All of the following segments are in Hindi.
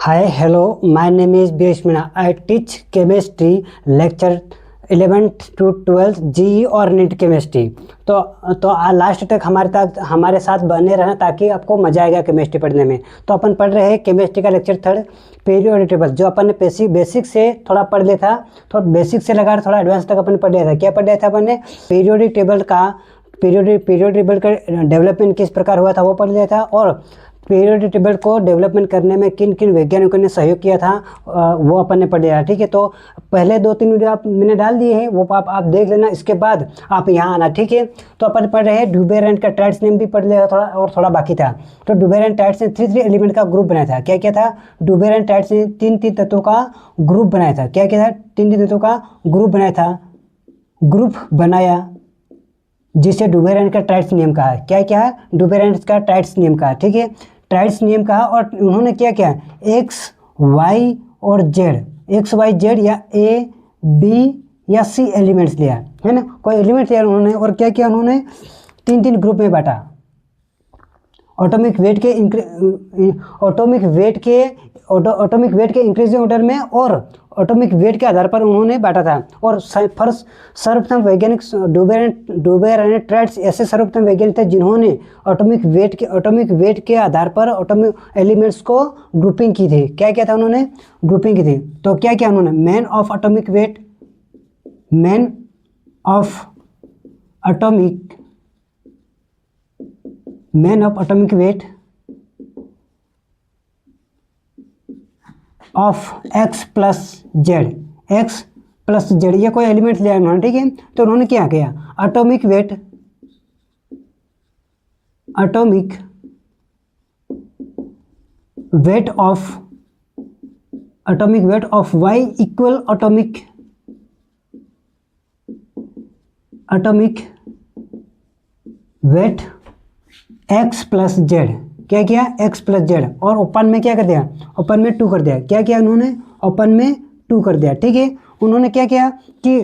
Hi, hello. My name is Bhishmana. I teach chemistry lecture 11th to 12th GE और नीट केमिस्ट्री। तो लास्ट तक हमारे साथ बने रहना ताकि आपको मजा आएगा केमिस्ट्री पढ़ने में। तो अपन पढ़ रहे हैं केमिस्ट्री का लेक्चर 3 पीरियोडिक टेबल, जो अपन ने बेसिक से थोड़ा पढ़ लिया था। तो बेसिक से लगा थोड़ा एडवांस तक अपन ने पढ़ लिया था। क्या पढ़ लिया था अपन ने? पीरियोडिक टेबल का डेवलपमेंट किस प्रकार हुआ था वो पढ़ लिया था, और पीरियोडिक टेबल को डेवलपमेंट करने में किन किन वैज्ञानिकों ने सहयोग किया था वो अपन ने पढ़ लिया। ठीक है, तो पहले 2-3 वीडियो मैंने डाल दिए हैं, वो आप देख लेना। इसके बाद आप यहाँ आना। ठीक है, तो अपन पढ़ रहे हैं ड्यूबेर एंड का ट्राइड्स नेम भी पढ़ लिया थोड़ा, और थोड़ा बाकी था। तो ड्यूबेर एंड ट्राइड्स ने 3 एलिमेंट का ग्रुप बनाया था। क्या क्या था? ड्यूबेर एंड ट्राइड्स ने 3 तत्वों का ग्रुप बनाया था। क्या क्या था? 3 तत्वों का ग्रुप बनाया जिसे ड्यूबेर एंड का ट्राइड्स नियम कहा है। क्या क्या है? ड्यूबेर एंड का ट्राइड्स नियम कहा। ठीक है, ट्राइड्स नियम कहा। और उन्होंने क्या किया? एक्स वाई और जेड, एक्स वाई जेड या ए बी या सी एलिमेंट्स लिया, है ना, कोई एलिमेंट्स लिया उन्होंने। और क्या किया उन्होंने? 3 ग्रुप में बांटा। एटॉमिक वेट के इंक्रीजिंग ऑर्डर में और एटॉमिक वेट के आधार पर उन्होंने बांटा था। और सर्वप्रथम वैज्ञानिक ड्यूबेर एंड ट्राइड्स ऐसे सर्वप्रथम वैज्ञानिक थे जिन्होंने एटॉमिक वेट के आधार पर एटॉमिक एलिमेंट्स को ग्रुपिंग की थी। क्या क्या था? उन्होंने ग्रुपिंग की थी। तो क्या क्या उन्होंने? Mean of atomic weight of x plus Z, ये कोई एलिमेंट लिया उन्होंने। ठीक है, तो उन्होंने क्या किया? Atomic weight of Y equal atomic weight X plus Z. क्या किया? X plus Z. और ओपन में क्या कर दिया? ओपन में 2 कर दिया। क्या किया उन्होंने? ओपन में 2 कर दिया। ठीक है, उन्होंने क्या किया कि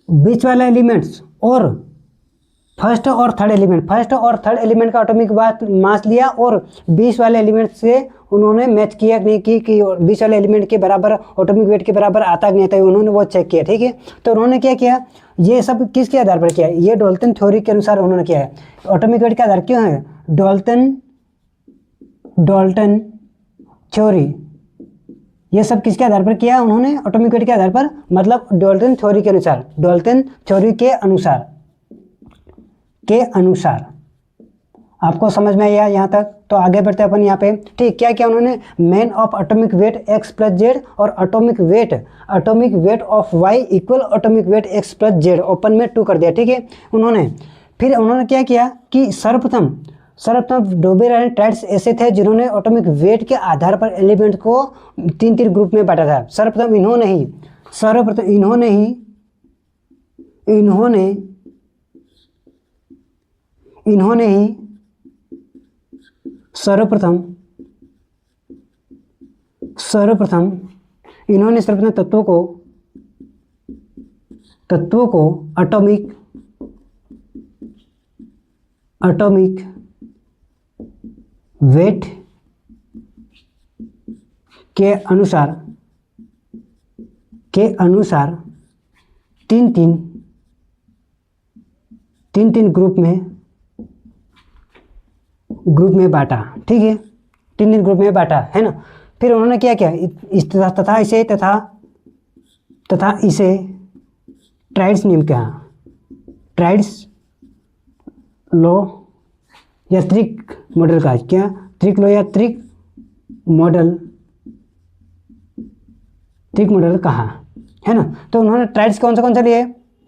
बीच वाला एलिमेंट्स और फर्स्ट और थर्ड एलिमेंट का एटॉमिक मास लिया, और 20 वाले एलिमेंट से उन्होंने मैच किया नहीं कि 20 वाले एलिमेंट के बराबर एटॉमिक वेट के बराबर आता कि नहीं आता, उन्होंने वो चेक किया। ठीक है, तो उन्होंने क्या किया? ये सब किसके आधार पर किया? ये डाल्टन थ्योरी के अनुसार उन्होंने किया है। एटॉमिक वेट का आधार क्यों है? Dalton theory. ये सब किसके आधार पर किया उन्होंने? एटॉमिक वेट के आधार पर, मतलब डाल्टन थ्योरी के अनुसार। आपको समझ में आया यहाँ तक? तो आगे बढ़ते हैं अपन यहाँ पे। ठीक, क्या क्या उन्होंने? Mean of atomic weight X plus Z और atomic weight of Y equal atomic weight X plus Z, open में 2 कर दिया। ठीक है, फिर उन्होंने क्या किया कि सर्वप्रथम ड्यूबेर एंड ट्राइड्स ऐसे थे जिन्होंने एटॉमिक वेट के आधार पर एलिमेंट को 3 ग्रुप में बांटा था। सर्वप्रथम इन्होंने ही सर्वप्रथम तत्वों को एटॉमिक वेट के अनुसार 3 ग्रुप में बांटा। ठीक है, 3 ग्रुप में बांटा, है ना। फिर उन्होंने क्या किया? तथा इसे ट्राइड्स नियम कहा। ट्राइड्स लॉ या त्रिक मॉडल का। क्या? त्रिक लॉ या त्रिक मॉडल कहा, है ना। तो उन्होंने ट्राइड्स कौन सा लिए?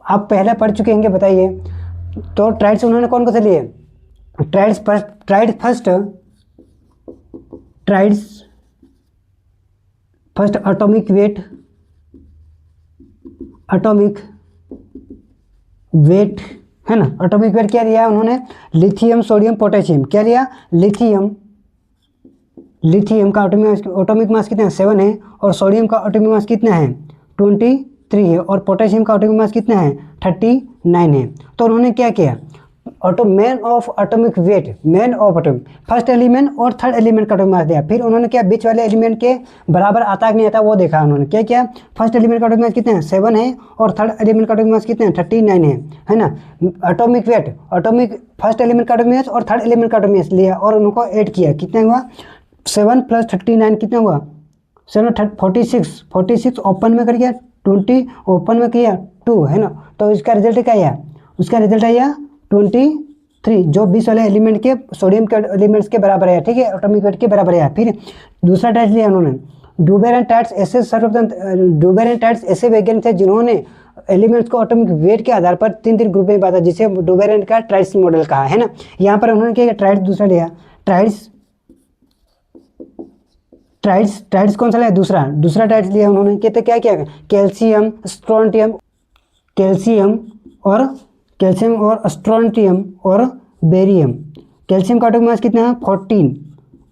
आप पहले पढ़ चुके होंगे, बताइए। तो ट्राइड्स उन्होंने कौन से लिए? ट्राइड्स फर्स्ट एटॉमिक वेट, है ना। एटॉमिक वेट क्या लिया उन्होंने? Lithium, sodium, potassium. क्या लिया? लिथियम का एटॉमिक मास कितना है? 7 है। और सोडियम का एटॉमिक मास कितना है? 23 है। और पोटेशियम का एटॉमिक मास कितना है? 39 है। तो उन्होंने क्या किया? Man of atomic wait, man of atomic, first element और थर्ड एलिमेंट का एटॉमिक मास दिया। फिर उन्होंने क्या बीच वाले एलिमेंट के बराबर आता कि नहीं आता वो देखा उन्होंने। क्या क्या, फर्स्ट एलिमेंट का एटॉमिक मास कितने हैं 7 है और थर्ड एलिमेंट का एटॉमिक मास कितने हैं 39 है ना। Atomic weight, atomic first element का एटॉमिक मास और थर्ड एलिमेंट का एटॉमिक मास लिया और उनको ऐड किया, कितना हुआ 7 + 39 कितना हुआ 46 ओपन में कर गया 20 ओपन में किया 2 है ना। तो इसका रिजल्ट क्या आया, उसका रिजल्ट आया 23 जो 20 वाले एलिमेंट के सोडियम के एलिमेंट्स के बराबर आया, ठीक है, एटॉमिक वेट के बराबर आया। फिर दूसरा टेस्ट लिया उन्होंने, डूबेर एंड टाइट्स ऐसे सर्वप्रथम डूबेर एंड टाइट्स ऐसे वैज्ञानिक थे जिन्होंने एलिमेंट्स को एटॉमिक वेट के आधार पर 3 ग्रुप में बांटा, जिसे डूबेर एंड का टाइट्स मॉडल कहा है ना। यहाँ पर उन्होंने क्या टाइट्स दूसरा लिया, टाइट्स कौन सा लिया, दूसरा टाइट्स लिया उन्होंने। कहते क्या किया, कैल्शियम और स्ट्रोंटियम और बेरियम। कैल्शियम का एटॉमिक मास कितना है 14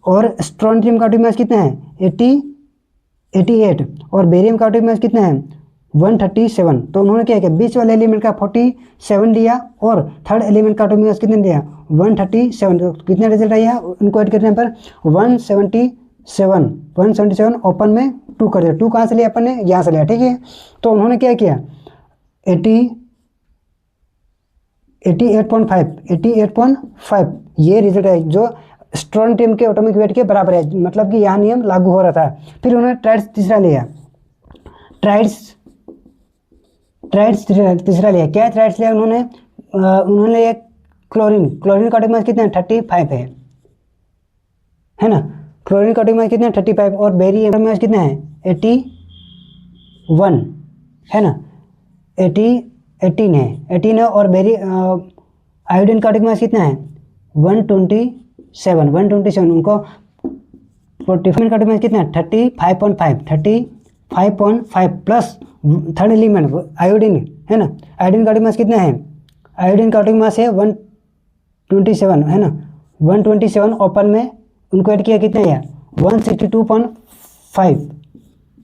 और स्ट्रोंटियम का एटॉमिक मास कितना है 88 और बेरियम का एटॉमिक मास कितना है 137। तो उन्होंने क्या किया, बीच वाले एलिमेंट का 47 लिया और थर्ड एलिमेंट का एटॉमिक मास कितना लिया 137। तो कितना रिजल्ट आया, उनको ऐड करने पर 177 ओपन में 2 कर दिया। 2 कहाँ से लिया अपन ने, यहाँ से लिया, ठीक है। तो उन्होंने क्या किया 88.5 ये रिजल्ट है जो स्ट्रोंटियम के एटॉमिक वेट के बराबर है, मतलब कि यह नियम लागू हो रहा था। फिर उन्होंने टाइट्स तीसरा लिया, तीसरा लिया, क्या टाइट्स लिया उन्होंने लिया क्लोरीन का एटॉमिक मास कितना है 35 है ना। क्लोरीन का एटॉमिक मास कितना है 35 और बेरियम का मास कितना है 81 है ना, 18 है और आयोडीन का एटॉमिक मास कितना है 127 उनको 45 का एटॉमिक मास कितना है 35.5 प्लस थर्ड एलिमेंट आयोडीन है ना। आयोडीन का एटॉमिक मास कितना है, आयोडीन का एटॉमिक मास है 127 है ना। 127 ओपन में उनको ऐड किया, कितना है 162.5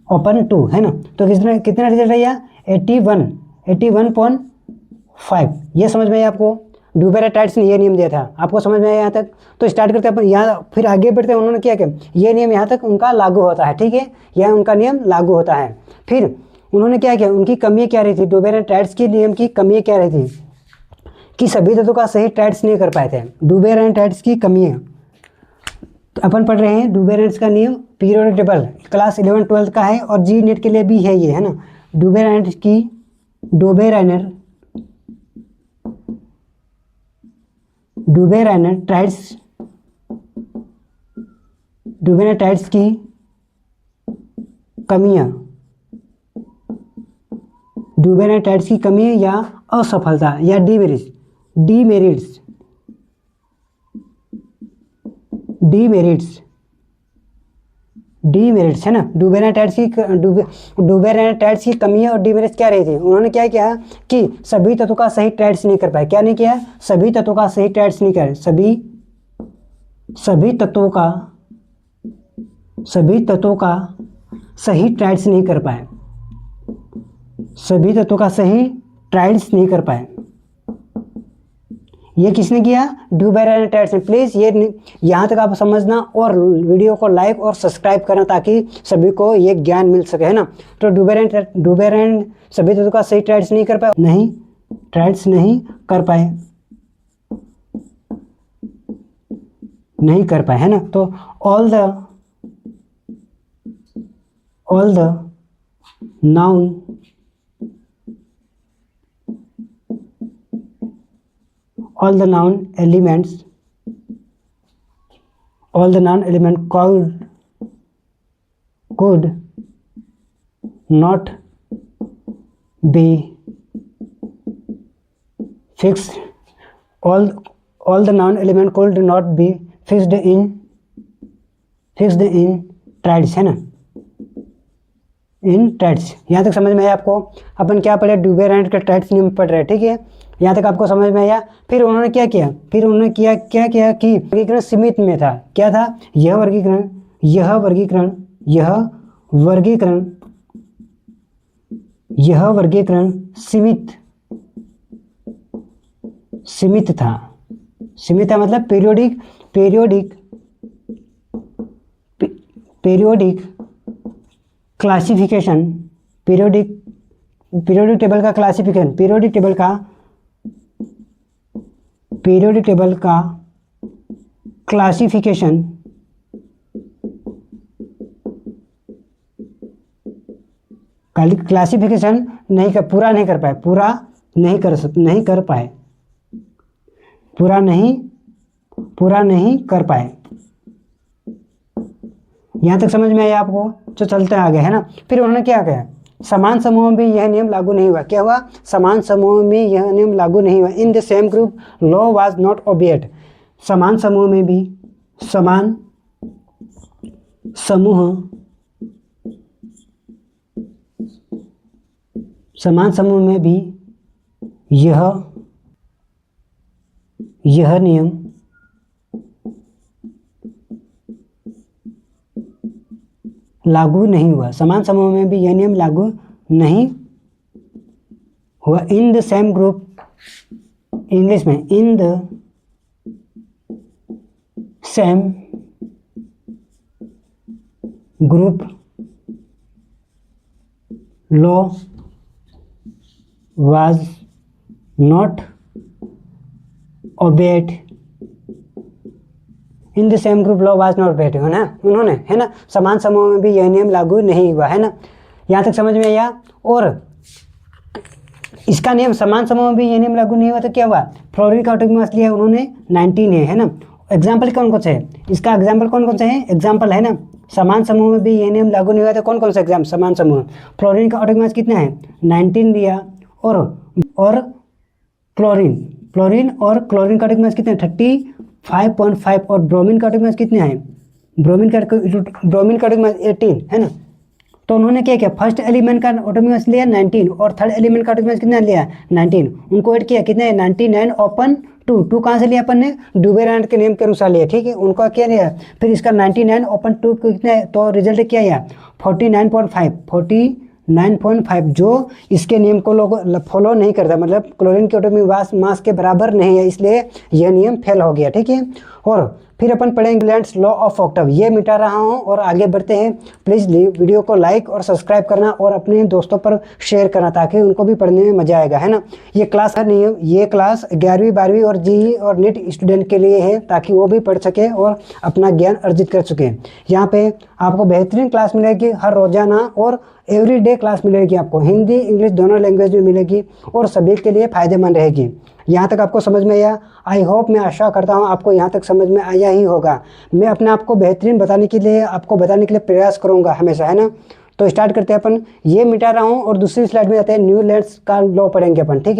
ओपन 2 है ना। तो कितना रिजल्ट आया 81.5। ये समझ में आया आपको, डूबेर एंड टाइट्स ने ये नियम दिया था, आपको समझ में आया यहाँ तक। तो स्टार्ट करते हैं अपन यहाँ, फिर आगे बढ़ते हैं। उन्होंने क्या किया, ये नियम यहाँ तक उनका लागू होता है, ठीक है, यह उनका नियम लागू होता है। फिर उन्होंने क्या किया, उनकी कमियाँ क्या रही थी, डूबेर एंड टाइट्स की नियम की कमियाँ क्या रही थी कि सभी तत्वों का सही टाइट्स नहीं कर पाए थे। डूबेर एंड टाइट्स की कमियाँ तो अपन पढ़ रहे हैं, डूबेर एंड का नियम पीरियोडिक टेबल क्लास 11-12 का है और जी नेट के लिए भी है ये, है ना। डूबेर एंड टाइट्स की कमियां, डूबेर एंड टाइट्स की कमियां या असफलता या डीमेरिट्स है ना। डूबेर एंड टाइट्स की कमियां और डीमेरिट्स क्या रही थी। उन्होंने क्या किया कि सभी तत्वों का सही टाइट्स नहीं कर पाए। क्या नहीं किया, सभी तत्वों का सही टाइट्स नहीं कर, सभी तत्वों का सही टाइट्स नहीं कर पाए, सभी तत्वों का सही टाइट्स नहीं कर पाए। ये किसने किया, डूबेर एंड टाइट्स ने। प्लीज़ ये यहाँ तक आप समझना और वीडियो को लाइक और सब्सक्राइब करना ताकि सभी को ये ज्ञान मिल सके, है ना। तो डूबेर एंड सभी तत्वों का सही टाइट्स नहीं कर पाए, है ना। तो all the non elements could not be fixed. All the non-element could not be fixed in tights, है ना, इन टाइट्स। यहाँ तक समझ में आया आपको। अपन क्या पढ़े, डूबेर एंड का टाइट्स नियम पढ़ रहे हैं, ठीक है, यहाँ तक आपको समझ में आया। फिर उन्होंने क्या किया, कि वर्गीकरण सीमित में था। क्या था, यह वर्गीकरण सीमित था, सीमित है मतलब पीरियोडिक क्लासिफिकेशन, पीरियोडिक टेबल का क्लासिफिकेशन, पीरियोडिक टेबल का क्लासिफिकेशन पूरा नहीं कर पाए। यहाँ तक समझ में आया आपको? तो चलते हैं आगे, है ना। फिर उन्होंने क्या कहा, समान समूह में भी यह नियम लागू नहीं हुआ। क्या हुआ? समान समूह में यह नियम लागू नहीं हुआ। In the same group law was not obeyed. समान समूह में भी यह नियम लागू नहीं हुआ। समान समूह में भी यह नियम लागू नहीं हुआ। In the same group, English में in the same group law was not obeyed. In the same group law was not obeyed, है ना, उन्होंने, है ना, समान समूह में भी यह नियम लागू नहीं हुआ, है ना। यहाँ तक समझ में आया। और इसका नियम, समान समूह में भी यह नियम लागू नहीं हुआ तो क्या हुआ? फ्लोरीन का एटॉमिक मास लिया उन्होंने 19 है ना। एग्जाम्पल कौन से है? इसका एग्जाम्पल कौन से है? एग्जाम्पल है ना, समान समूह में भी यह नियम लागू नहीं हुआ तो कौन से एग्जाम? समान समूह। फ्लोरीन का एटॉमिक मास कितना है? 19 लिया। और क्लोरीन और क्लोरीन का एटॉमिक मास कितना है? 35.5। और ब्रोमीन का एटॉमिक मास कितना है? ब्रोमीन का एटॉमिक मास 18, है ना। तो उन्होंने क्या किया, फर्स्ट एलिमेंट का एटॉमिक मास लिया 19 और थर्ड एलिमेंट का एटॉमिक मास कितना लिया? 19। उनको ऐड किया, कितना है? 99/2 कहाँ से लिया अपन ने? डुबेरांड के नियम के अनुसार लिया, ठीक है। उनका क्या लिया, फिर इसका 99/2 कितना है? तो रिजल्ट क्या आया? 49.5, जो इसके नियम को लोग फॉलो नहीं करता, मतलब क्लोरीन के एटॉमिक मास के बराबर नहीं है, इसलिए यह नियम फेल हो गया, ठीक है। और फिर अपन पढ़ेंगे लेंस लॉ ऑफ ऑक्टेव। ये मिटा रहा हूँ और आगे बढ़ते हैं। प्लीज़ वीडियो को लाइक और सब्सक्राइब करना और अपने दोस्तों पर शेयर करना ताकि उनको भी पढ़ने में मजा आएगा, है ना। ये क्लास 11वीं 12वीं और जेईई और नीट स्टूडेंट के लिए है ताकि वो भी पढ़ सके और अपना ज्ञान अर्जित कर सके। यहाँ पे आपको बेहतरीन क्लास मिलेगी हर रोजाना और एवरीडे क्लास मिलेगी आपको, हिंदी इंग्लिश दोनों लैंग्वेज में मिलेगी और सभी के लिए फ़ायदेमंद रहेगी। यहाँ तक आपको समझ में आया? आई होप, मैं आशा करता हूँ आपको यहाँ तक समझ में आया ही होगा। मैं अपने आप को बेहतरीन बताने के लिए प्रयास करूँगा हमेशा, है ना। तो स्टार्ट करते हैं अपन। ये मिटा रहा हूँ और दूसरी स्लाइड में जाते हैं, न्यू लेंस का लॉ पढ़ेंगे अपन, ठीक है।